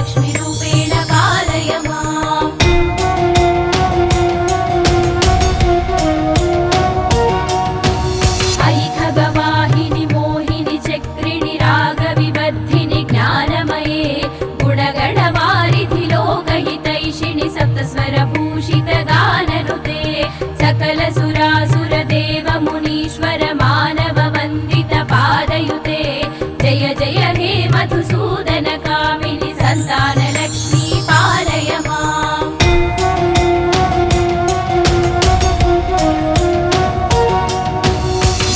गजलक्ष्मीरूपेण पालय माम्। अयि खगवाहिनि मोहिनि चक्रिणि रागविबद्धिनि ज्ञानमये गुणगणवारिधि लोकहितैषिणि सप्तस्वरभूषितगाननुते सकलसुरासुरदेव मुनीश्वर मानव वन्दित पादयुते जय जय हे मधुसूदन कामिनि सन्तानलक्ष्मी पालय माम्।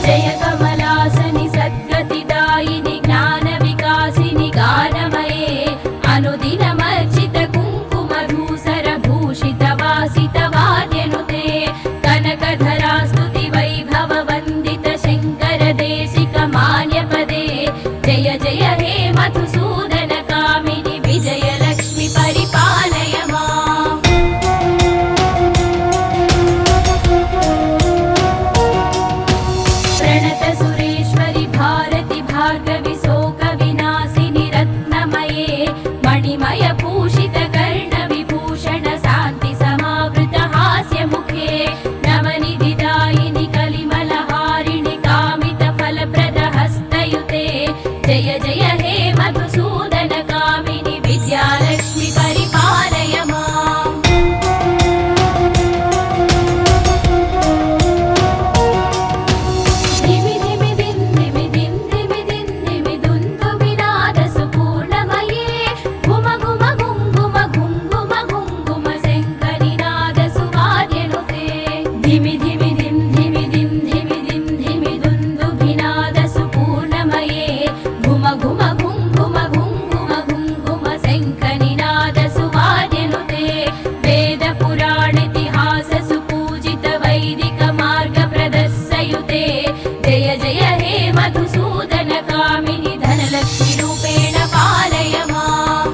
जय कमलासनि सद्गतिदायिनि ज्ञानविकासिनि गानमये अनुदिनमर्चित कुङ्कुमधूसरभूषितवासितवाद्यनुते कनकधरा स्तुति वैभव वन्दित शङ्कर देशिक मान्यपदे जय जय हे मधुसूदन कामिनि विजयलक्ष्मि परिपालय माम्। प्रणत सुरेश्वरि भारति भार्गवि शोकविनाशिनि रत्नमये मणिमय भूषित कर्ण विभूषण शान्ति समावृत हास्यमुखे नवनिधिदायिनि कलिमलहारिणि कामित फलप्रद हस्तयुते जय जय हे मधुसूदन कामिनि विद्यालक्ष्मि परिपालय माम्। धिमि धिमि दिन् धिमि दिन् धिमि दिन् धिमि दुन्दुभिनाद सुपूर्णमये घुम घुम घुङ्घुम घुङ्घुम घुङ्घुम शङ्खनिनाद सुवाद्यनुते धिमि धिमि दिन् धिमि दिन् धिमि दिन् धिमि दुन्दुभिनाद सुपूर्णमये घुम घुम घुङ्घुम घुङ्घुम घुङ्घुम शङ्खनिनाद सुवाद्यनुते वेद पुराणेतिहास सुपूजित वैदिक मार्ग प्रदर्शयुते जय जय हे मधुसूदन कामिनि धनलक्ष्मी रूपेण पालय माम्।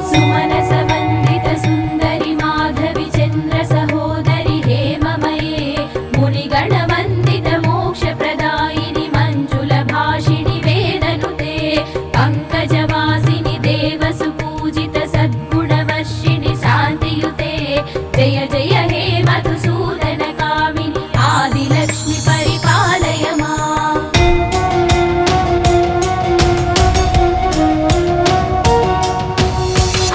सुमनस वन्दित सुन्दरि माधवि चन्द्र सहोदरि हेममये मुनिगण वन्दित मोक्षप्रदायिनि मञ्जुल भाषिणि वेदनुते पङ्कजवासिनि देव सुपूजित सद्गुणवर्षिणि शान्तियुते जय जय हे मधुसूदन कामिनि आदिलक्ष्मि परिपालय माम्।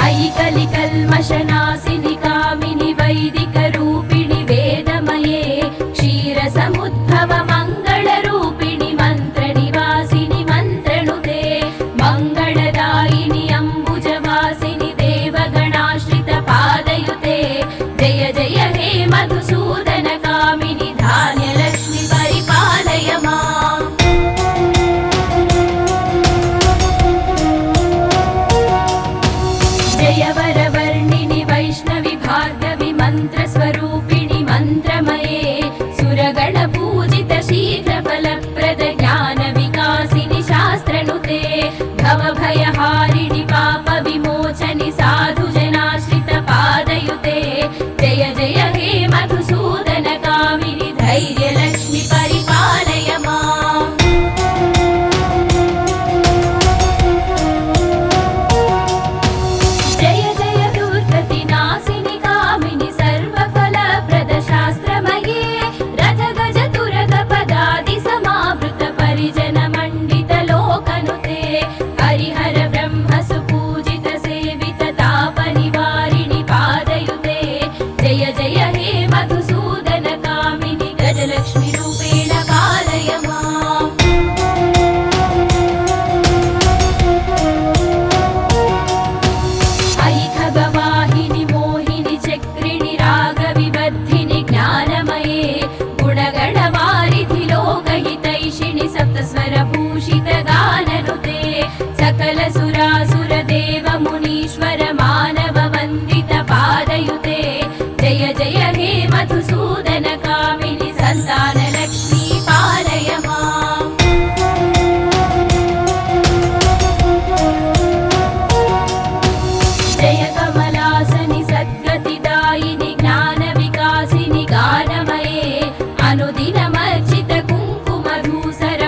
अयि कलिकल्मषनाशिनि कामिनि वैदिकरूपिणि वेदमये क्षीरसमुद्भव मङ्गलरूपिणि मन्त्रनिवासिनि मन्त्रनुते मङ्गलदायिनि अम्बुजवासिनि देवगणाश्रित पादयुते जय जय हे मधुसूदन कामिनि धान्यलक्ष्मि परिपालय माम्। जय वरवर्णिनि वैष्णवि भार्गवि मन्त्रस्वरूपिणि मन्त्रमये सुरगण पूजित शीघ्रफलप्रद ज्ञानविकासिनि शास्त्रनुते भवभयहारिणि पापविमोचनि साधुजनाश्रित पादयुते जय जय हे मधुसूदन कामिनि धैर्यलक्ष्मि परिपालय माम्। जय जय दुर्गतिनाशिनि कामिनि सर्वफलप्रद शास्त्रमये रथ गज तुरग पदादि समावृत परिजन मण्डित लोकनुते हरिहर ब्रह्म सुपूजित सेवित तापनिवारिणि पादयुते जय जय हे मधुसूदन कामिनि गजलक्ष्मी रूपेण पालय माम्। अयि खगवाहिनि मोहिनि चक्रिणि रागविबद्धिनि ज्ञानमये गुणगणवारिधि लोकहितैषिणि सप्तस्वरभूषित गाननुते सकलसुरासुरदेव मुनीश्वर मानव वन्दित पादयुते जय जय हे मधुसूदन कामिनि सन्तानलक्ष्मी पालय माम्। जय कमलासनि सद्गतिदायिनि ज्ञानविकासिनि गानमये अनुदिनमर्चित कुङ्कुमधूसर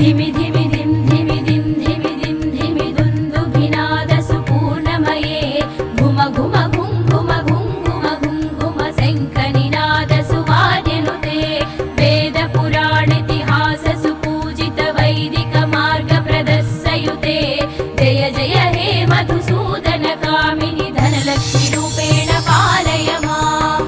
धिमि धिमि धिं धिमि धिं धिमि धिं धिमि दुन्दुभिनाद सुपूर्णमये घुम घुम घुं घुम घुं घुम घुं घुम शङ्खनिनाद सुवाद्यनुते वेद पुराणेतिहास सुपूजित वैदिक मार्ग प्रदर्शयुते जय जय हे मधुसूदन कामिनि धनलक्ष्मी रूपेण पालय माम्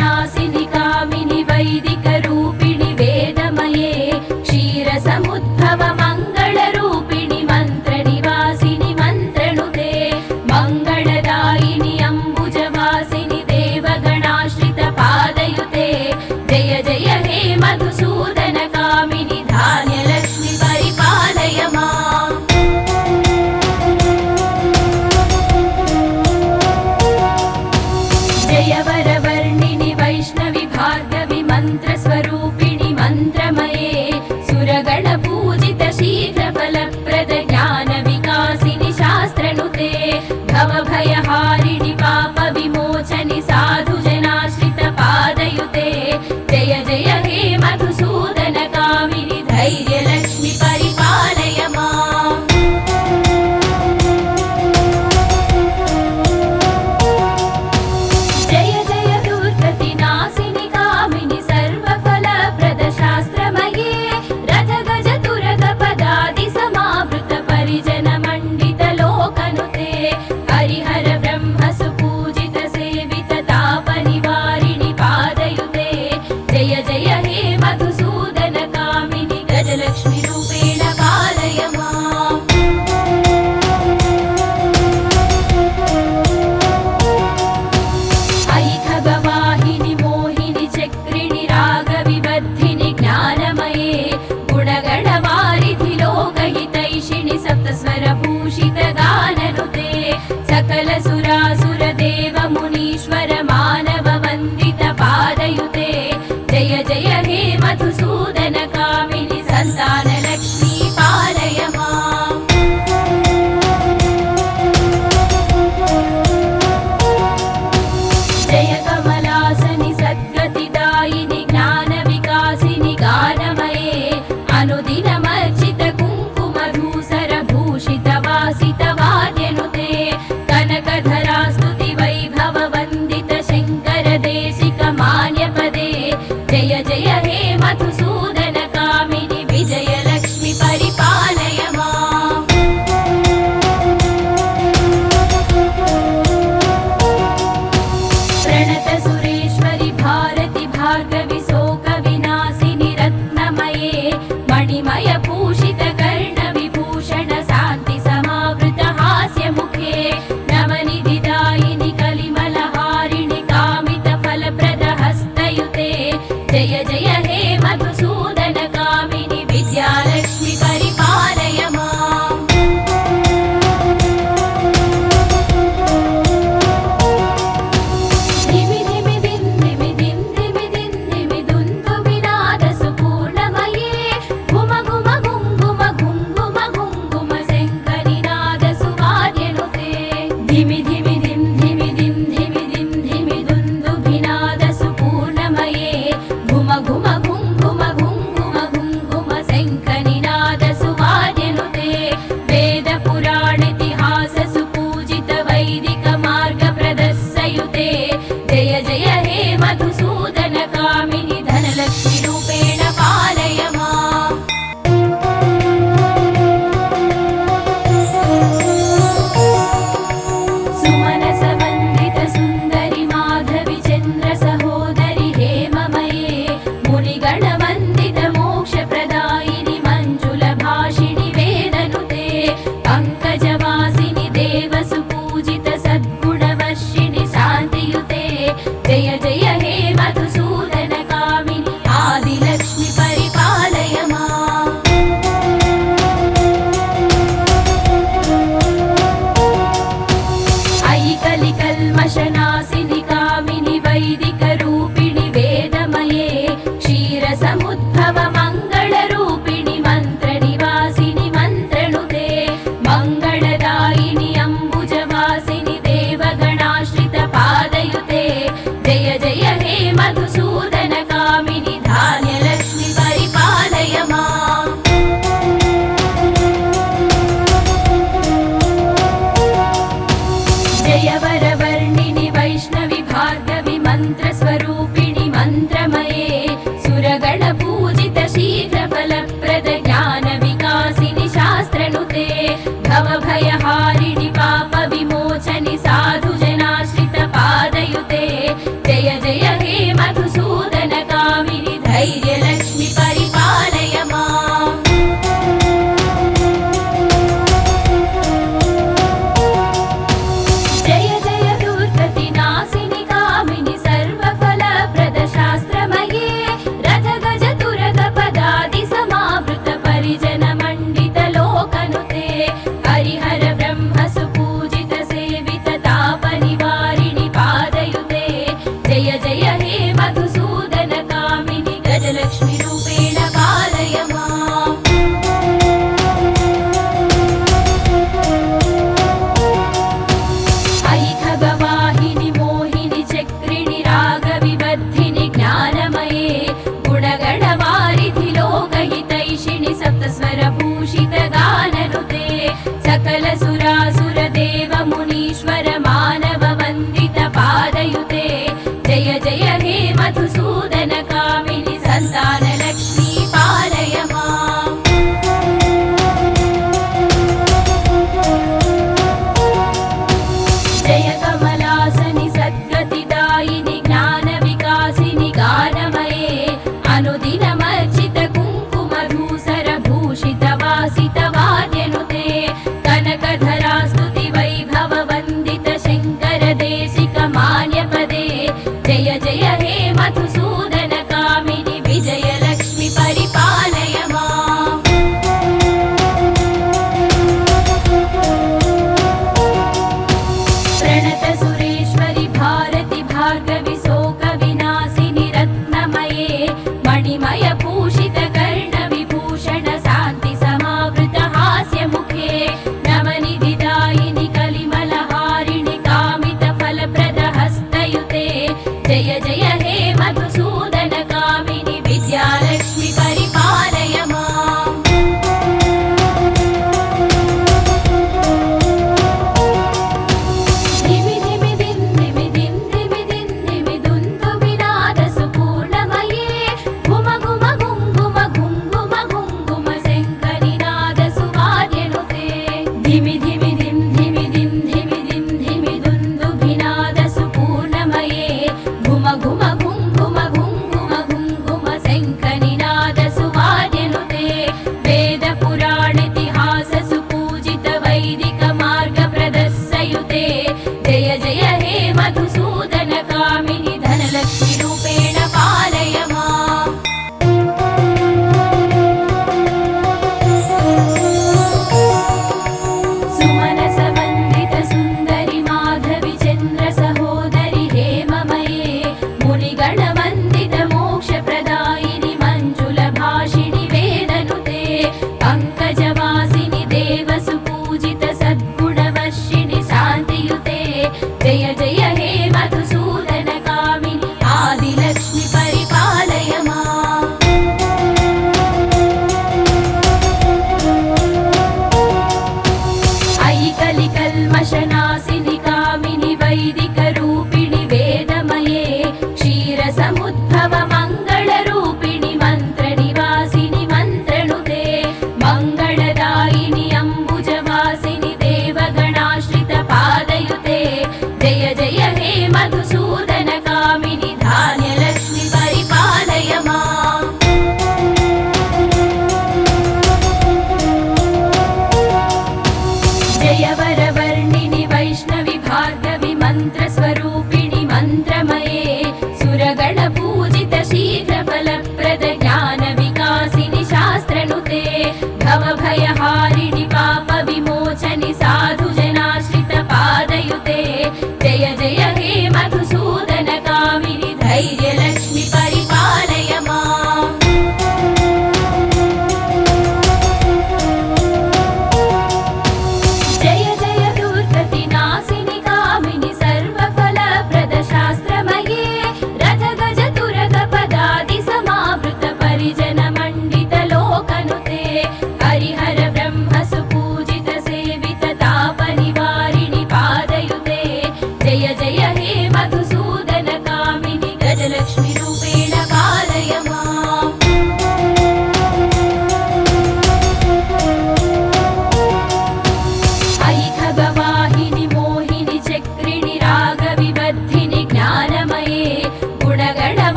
नाशिनि कामिनि वैदिकरूपिणि वेदमये क्षीरसमुद्भव मङ्गलरूपिणि मन्त्रनिवासिनि मन्त्रनुते मङ्गलदायिनि अम्बुजवासिनि देवगणाश्रितपादयुते जय जय हे मधुसूदन कामिनि धान्यलक्ष्मि परिपालय माम् जय वरवर्णिनि वैष्णवि भार्गवि मन्त्रस्वरूपिणि मन्त्रमये सुरगणपूजित शीघ्रफलप्रद ज्ञानविकासिनि शास्त्रनुते भवभयहारिणि पापविमोचनि साधुजनाश्रितपादयुते जय जय हे मधुसूदन कामिनि धैर्यलक्ष्मि परिपालय माम् जय जय दुर्गतिनाशिनि कामिनि सर्वफलप्रद शास्त्रमये रथगज तुरगपदादि समावृत परिजनमण्डित लोकनुते हरिहर ब्रह्म सुपूजित सेवित तापनिवारिणि पादयुते जय जय हे मधुसूदन कामिनि गजलक्ष्मि रूपेण पालय माम् अयि खगवाहिनि मोहिनि चक्रिणि रागविबद्धिनि ज्ञानमये गुणगणवारिधि लोकहितैषिणि सप्तस्वरभूषित गाननुते सकल सुरासुर देव मुनीश्वर मानव वन्दित पादयुते जय जय हे मधुसूदन कामिनि सन्तानलक्ष्मी पालय माम् जय कमलासनि सद्गतिदायिनि ज्ञानविकासिनि गानमये अनुदिनमर्चित कुङ्कुमधूसर भूषित वासित वाद्यनुते कनकधरा स्तुति वैभव वन्दित शङ्कर देशिक मान्यपदे जय जय हे मधुसूदन कामिनि विजयलक्ष्मि परिपालय माम् प्रणत सुरेश्वरि भारति भार्गवि शोकविनाशिनि रत्नमये मणिमय भूषित कर्णविभूषण शान्ति समावृत हास्यमुखे नवनिधिदायिनि कलिमलहारिणि कामित फलप्रद हस्तयुते जय जय हे मधुसूदन कामिनि विद्यालक्ष्मि परिपालय माम् धिमि धिमि दिन् धिमि दिन् धिमि दिन् धिमि दुन्दुभिनाद सुपूर्णमये घुम घुम घुं घुम घुं घुम घुं घुम शङ्खनिनाद सुवाद्यनुते धिमि धिमि दिन् धिमि दिन् धिमि दिन् धिमि दुन्दुभिनाद सुपूर्णमये घुम घुम घुं घुम घुं घुम घुं घुम शङ्खनिनाद सुवाद्यनुते वेदपुराणेतिहास सुपूजित वैदिक मार्ग प्रदर्शयुते जय जय हे मधुसूदन कामिनि धनलक्ष्मि रूपेण पालय माम् सुमनस वन्दित सुन्दरि माधवि चन्द्र सहोदरि हेममये मुनिगण वन्दित मोक्षप्रदायिनि मञ्जुलभाषिणि वेदनुते पङ्कजवासिनि देव सुपूजित सद्गुणवर्षिणि शान्तियुते जय जय हे मधुसूदन कामिनि आदिलक्ष्मि परिपालय माम् अयि कलिकल्मषनाशिनि कामिनि वैदिकरूपिणि वेदमये क्षीरसमुद्भव मङ्गलरूपिणि मन्त्रनिवासिनि मन्त्रनुते मङ्गलदायिनि अम्बुजवासिनि देवगणाश्रितपादयुते जय जय हे मधुसूदन कामिनि धान्यलक्ष्मि परिपालय माम् जय वरवर्णिनि वैष्णवि भार्गवि मन्त्रस्वरूपिणि मन्त्रमये सुरगणपूजित शीघ्रफलप्रद ज्ञानविकासिनि शास्त्रनुते भवभयहारिणि पापविमोचनि साधुजनाश्रितपादयुते जय जय हे मधुसूदन कामिनि सन्तानलक्ष्मी पालय माम् जय कमलासनि सद्गतिदायिनि ज्ञानविकासिनि गानमये अनुदिनमर्चित कुङ्कुमधूसर भूषित वासित वाद्यनुते कनकधरा स्तुति वैभव वन्दित शङ्कर देशिक मान्यपदे जय जय हे मधुसूदन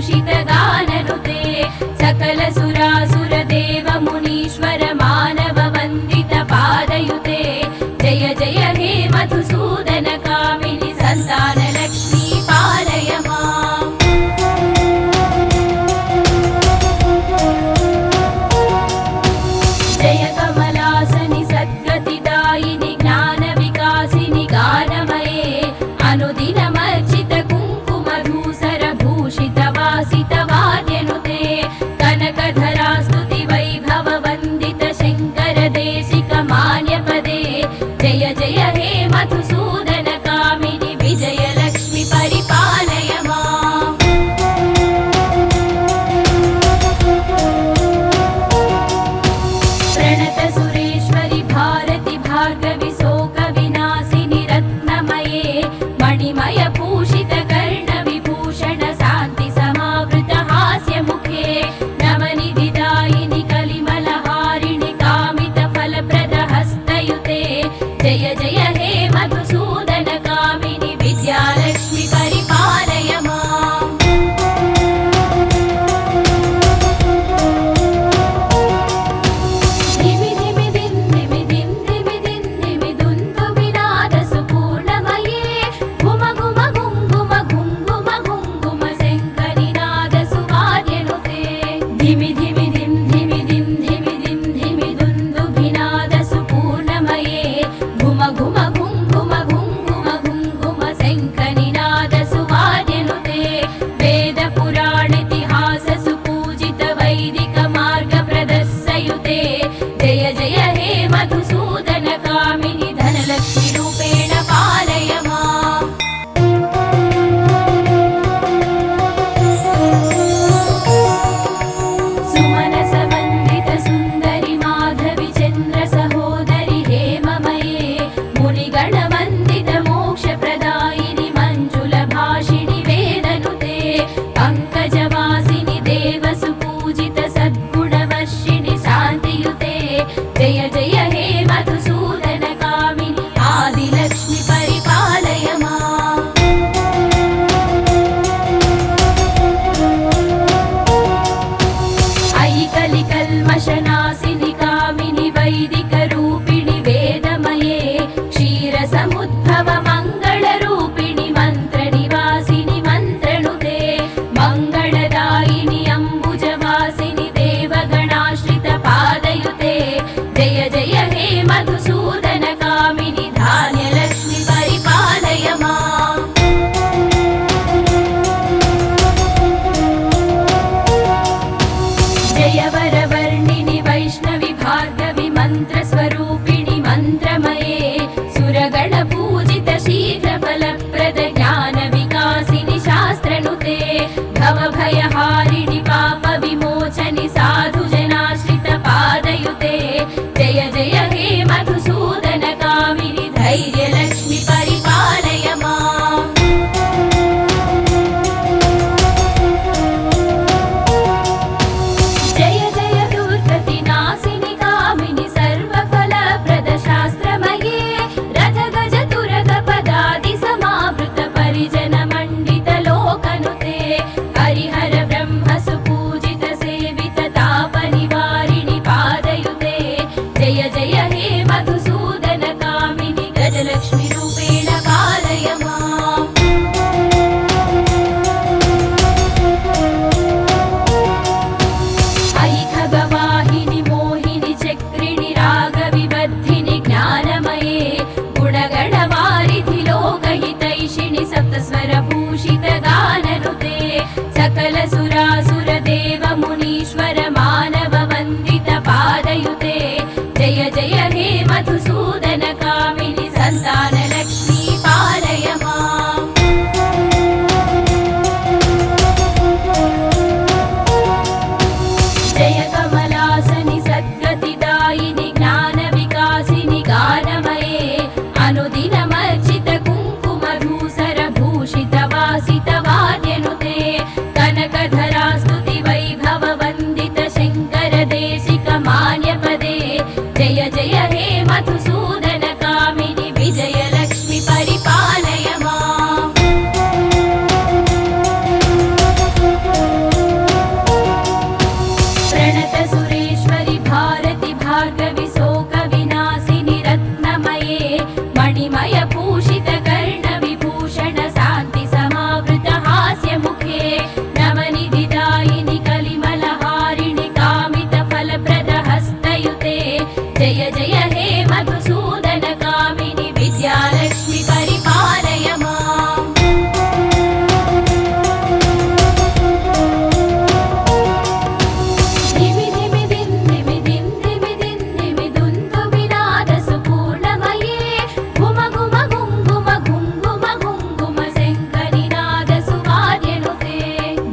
भूषितगाननुते सकलसुरासुरदेवमुनीश्वर मानववन्दितपादयुते जय जय हे मधुसूदन कामिनि सन्तानलक्ष्मी पालय माम्। जय कमलासनि सद्गतिदायिनि ज्ञानविकासिनि गानमये अनुदिनमर्चित कुङ्कुमधूसर भूषितवासितवाद्यनुते कनकधरा स्तुति वैभव वन्दित शङ्कर देशिक मान्यपदे जय जय हे मधुसूदन कामिनि विजयलक्ष्मि परिपालय माम्। प्रणत सुरेश्वरि भारति भार्गवि शोक विनाशिनि रत्नमये मणिमय भूषित कर्ण विभूषण शान्ति समावृत हास्य मुखे नवनिधिदायिनि कलिमलहारिणि कामित फलप्रद हस्तयुते जय जय हे मधुसूदन कामिनि विद्यालक्ष्मि परिपालय माम्। धिमि धिमि धिं धिमि धिं धिमि धिं धिमि दुन्दुभिनाद सुपूर्णमये घुम घुम घुं घुम घुं घुम घुं घुम शङ्करिनाद सुवाद्यनुते धिमि धिमि धिं धिमि धिं धिमि धिं धिमि दुन्दुभिनाद सुपूर्णमये घुम घुम घुं घुम घुं घुम घुं घुम शङ्करिनाद सुवाद्यनुते वेद पुराणेतिहास सुपूजित वैदिक मार्ग प्रदर्शयुते जय जय हे मधुसूदन कामिनि धनलक्ष्मि रूपेण पालय माम्। सुमनस वन्दित सुन्दरि माधवि चन्द्र सहोदरि हेममये मुनिगण वन्दित मोक्षप्रदायिनि मञ्जुल भाषिणि वेदनुते पङ्कजवासिनि देव सुपूजित सद्गुणवर्षिणि शान्तियुते जय जय हे मधुसूदन कामिनि आदिलक्ष्मि परिपालय माम्। अयि कलिकल्मषनाशिनि कामिनि वैदिकरूपिणि वेदमये क्षीरसमुद्भव मङ्गलरूपिणि मन्त्रनिवासिनि मन्त्रनुते मङ्गलदायिनि अम्बुजवासिनि देवगणाश्रित पादयुते जय जय हे मधुसूदन कामिनि धान्यलक्ष्मि परिपालय माम्। जय वरवर्णिनि वैष्णवि भार्गवि मन्त्रस्वरूपिणि मन्त्रमये सुरगणपूजित शीघ्रफलप्रद ज्ञानविकासिनि शास्त्रनुते भवभयहारिणि पापविमोचनि साधुजनाश्रित पादयुते जय जय हे मधुसूदन कामिनि धैर्यलक्ष्मि परिपालय माम्। जय जय दुर्गतिनाशिनि कामिनि सर्वफलप्रद शास्त्रमये रथ गज तुरग पदादि समावृत परिजन मण्डित लोकनुते हरिहर ब्रह्म सुपूजित सेवित तापनिवारिणि पादयुते जय जय हे मधुसूदन कामिनि गजलक्ष्मि रूपेण पालय माम्। अयि खगवाहिनि मोहिनि चक्रिणि रागविबद्धिनि ज्ञानमये गुणगणवारिधि लोकहितैषिणि सप्तस्वर भूषित गाननुते सकलसुर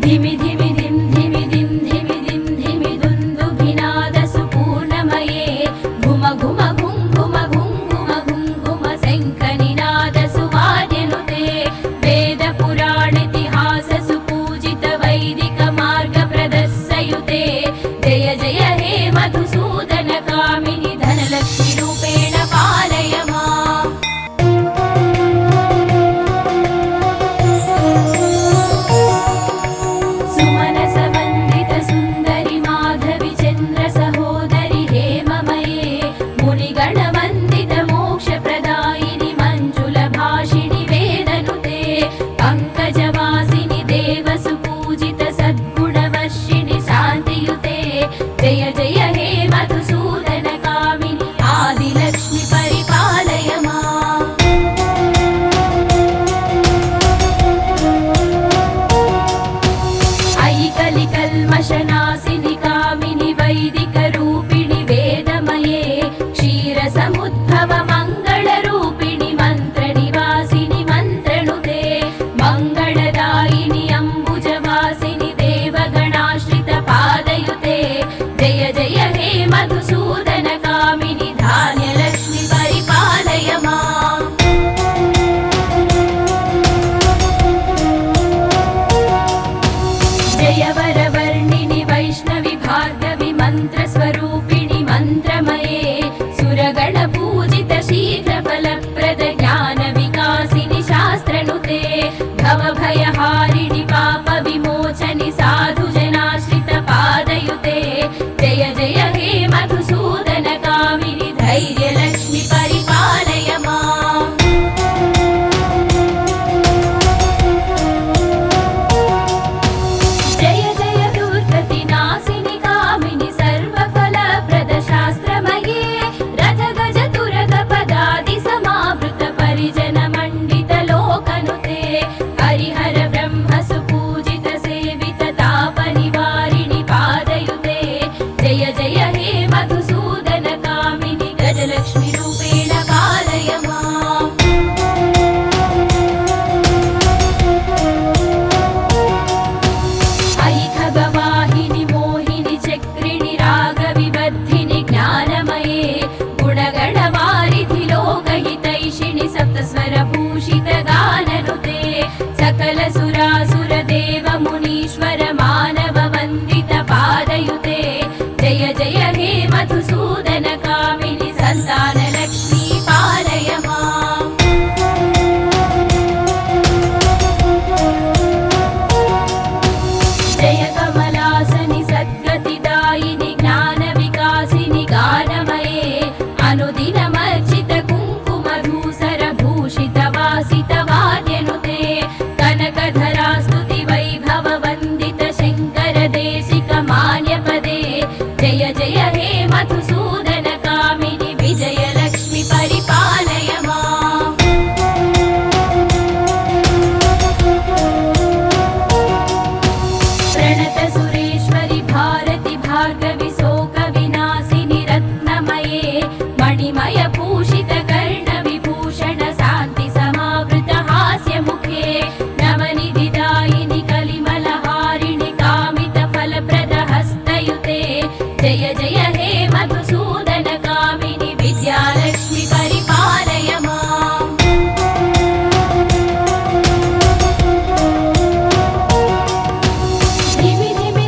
धिमि धिमि धिं धिमि धिं धिमि धिं धिमि दुन्दुभिनादसु पूर्णमये घुम घुम घुं घुम घुं घुम घुं घुम शङ्खनिनादसु वाद्यनुते वेदपुराणेतिहाससु पूजित वैदिक मार्गप्रदस्सयुते जय जय हे मधुसूदन कामिनि धनलक्ष्मी रूपेण पालय माम् सुमनसवन्दित सुन्दरि माधवि चन्द्र सहोदरि हेममये मुनिगणवन्दित मोक्षप्रदायिनि मञ्जुलभाषिणि वेदनुते पङ्कजवासिनि देवसुपूजित सद्गुणवर्षिणि शान्तियुते जय जय हे मधुसूदन कामिनि आदिलक्ष्मि परिपालय माम् कलिकल्मषनाशिनि कामिनि वैदिकरूपिणि वेदमये क्षीरसमुद्भव मङ्गलरूपिणि मन्त्रनिवासिनि मन्त्रनुते मङ्गलदायिनि अम्बुजवासिनि देवगणाश्रित पादयुते जय जय हे मधुसूदन कामिनि धान्यलक्ष्मि परिपालय माम् जय वरवर्णिनि वैष्णवि भार्गवि मन्त्रस्वरूपिणि मन्त्रमये सुरगणपूजित शीघ्रफलप्रद ज्ञानविकासिनि शास्त्रनुते भवभयहारिणि पापविमोचनि साधुजनाश्रित पादयुते जय जय हे मधुसूदन कामिनि धैर्यलक्ष्मि परिपालय माम् जय जय दुर्गतिनाशिनि कामिनि सर्वफलप्रद शास्त्रमये रथगज तुरगपदादि समावृत परिजन मण्डित लोकनुते हरिहर ब्रह्म सुपूजित सेवित तापनिवारिणि पादयुते जय जय हे मधुसूदन कामिनि गजलक्ष्मि रूपेण पालय माम् अयि खगवाहिनि मोहिनि चक्रिणि रागविबद्धिनि ज्ञानमये गुणगणवारिधि लोकहितैषिणि सप्तस्वरभूषित गाननुते सकल सुरासुर देव मुनीश्वर मानव वन्दित पादयुते जय जय हे मधुसूदन कामिनि सन्तानलक्ष्मी पालय माम् जय कमलासनि सद्गतिदायिनि ज्ञानविकासिनि गानमये अनुदिनमर्चित कुङ्कुमधूसर भूषित वासित वाद्यनुते कनकधरा स्तुति वैभव वन्दित शङ्कर देशिक मान्यपदे जय जय हे मधुसूदन कामिनि विजयलक्ष्मि परिपालय माम् प्रणत सुरेश्वरि भारति भार्गवि शोकविनाशिनि रत्नमये मणिमय भूषित कर्णविभूषण शान्ति समावृत हास्यमुखे नवनिधिदायिनि कलिमलहारिणि कामित फलप्रद हस्तयुते जय जय हे मधुसूदन कामिनि विद्यालक्ष्मि परिपालय माम् धिमि धिमि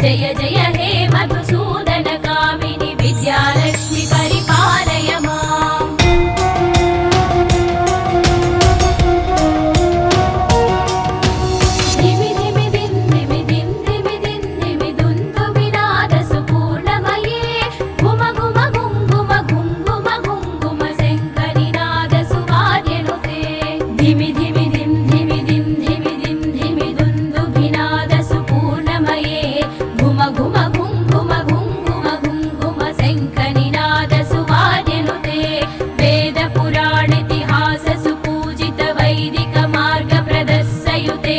जय जय हे मधुसूदन कामिनि विद्यालक्ष्मि परिपालय माम् धिमि धिमि धिं धिमि धिं धिमि धिं धिमि दुन्दु विनादसुपूर्णमये घुम घुम घुं घुम घुं घुम घुं घुम शङ्करिनादसुवार्यनुते धिमि धिमि धिं धिमि धिं धिमि धिं धिमि दुन्दुभिनादसुपूर्णमये घुम घुम घुं घुम घुं घुम घुं घुम शङ्करिनादसुवार्यनुते वेदपुराणेतिहाससुपूजित वैदिकमार्गप्रदस्सयुते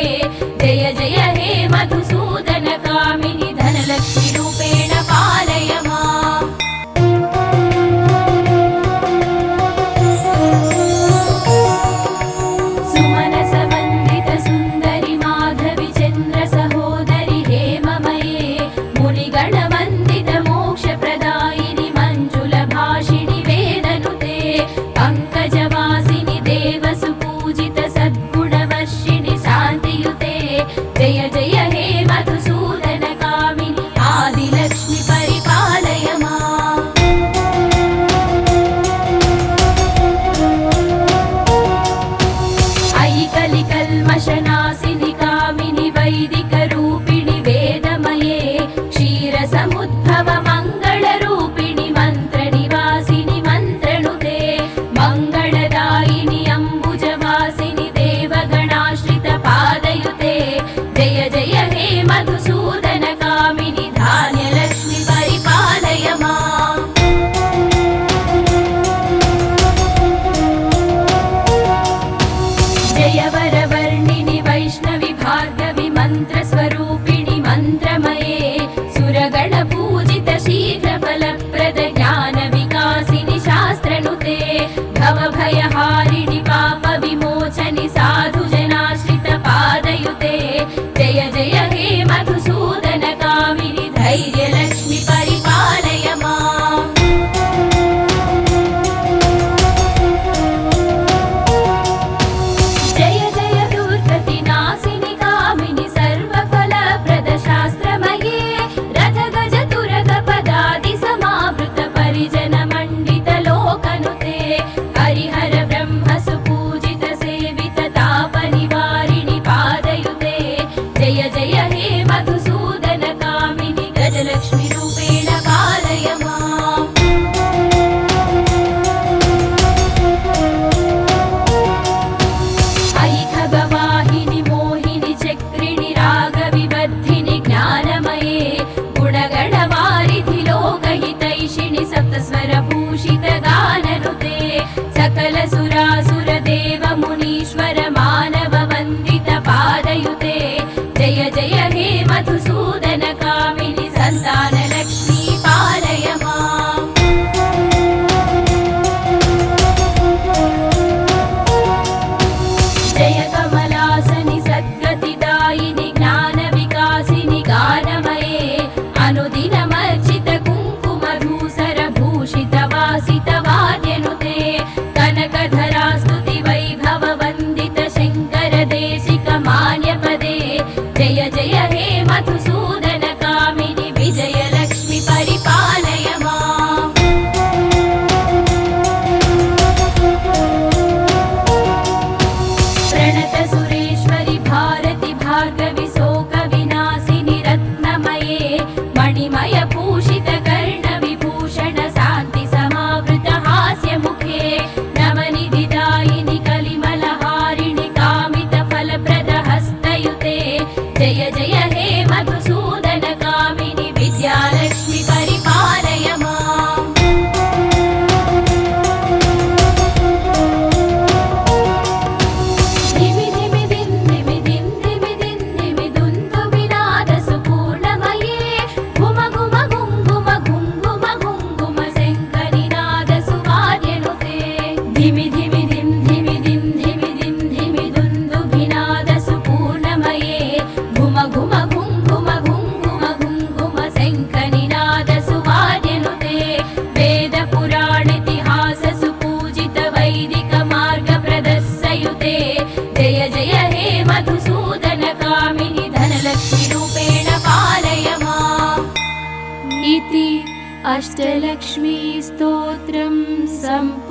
जय जय हे मधुसूदन कामिनि धनलक्ष्मि रूपेण पालय माम् सुमनसवन्दित सुन्दरि माधवि चन्द्र सहोदरि हेममये मुनिगणवन्दित मोक्षप्रदायिनि मञ्जुलभाषिणि वेदनुते पङ्कजवासिनि देवसुपूजित सद्गुणवर्षिणि शान्तियुते जय जय हे मधुसूदन कामिनि आदिलक्ष्मि परिपालय माम् अयि कलिकल्मषनाशिनि कामिनि वैदिकरूपिणि वेदमये क्षीरसमुद्भव मङ्गलरूपिणि मन्त्रनिवासिनि मन्त्रनुते मङ्गलदायिनि अम्बुजवासिनि देवगणाश्रित पादयुते जय जय हे मधुसूदन कामिनि धान्यलक्ष्मि परिपालय माम् जय वरवर्णिनि वैष्णवि भार्गवि मन्त्रस्वरूपिणि मन्त्रमये सुरगणपूजित शीघ्रफलप्रद ज्ञानविकासिनि शास्त्रनुते भवभयहारिणि पापविमोचनि साधुजनाश्रित पादयुते जय जय हे मधुसूदन कामिनि धैर्यलक्ष्मि परिपालय माम् जय जय दुर्गतिनाशिनि कामिनि सर्वफलप्रद शास्त्रमये रथगज तुरग पदादि समाभूते अष्टलक्ष्मी स्तोत्रं सम्पूर्णम्।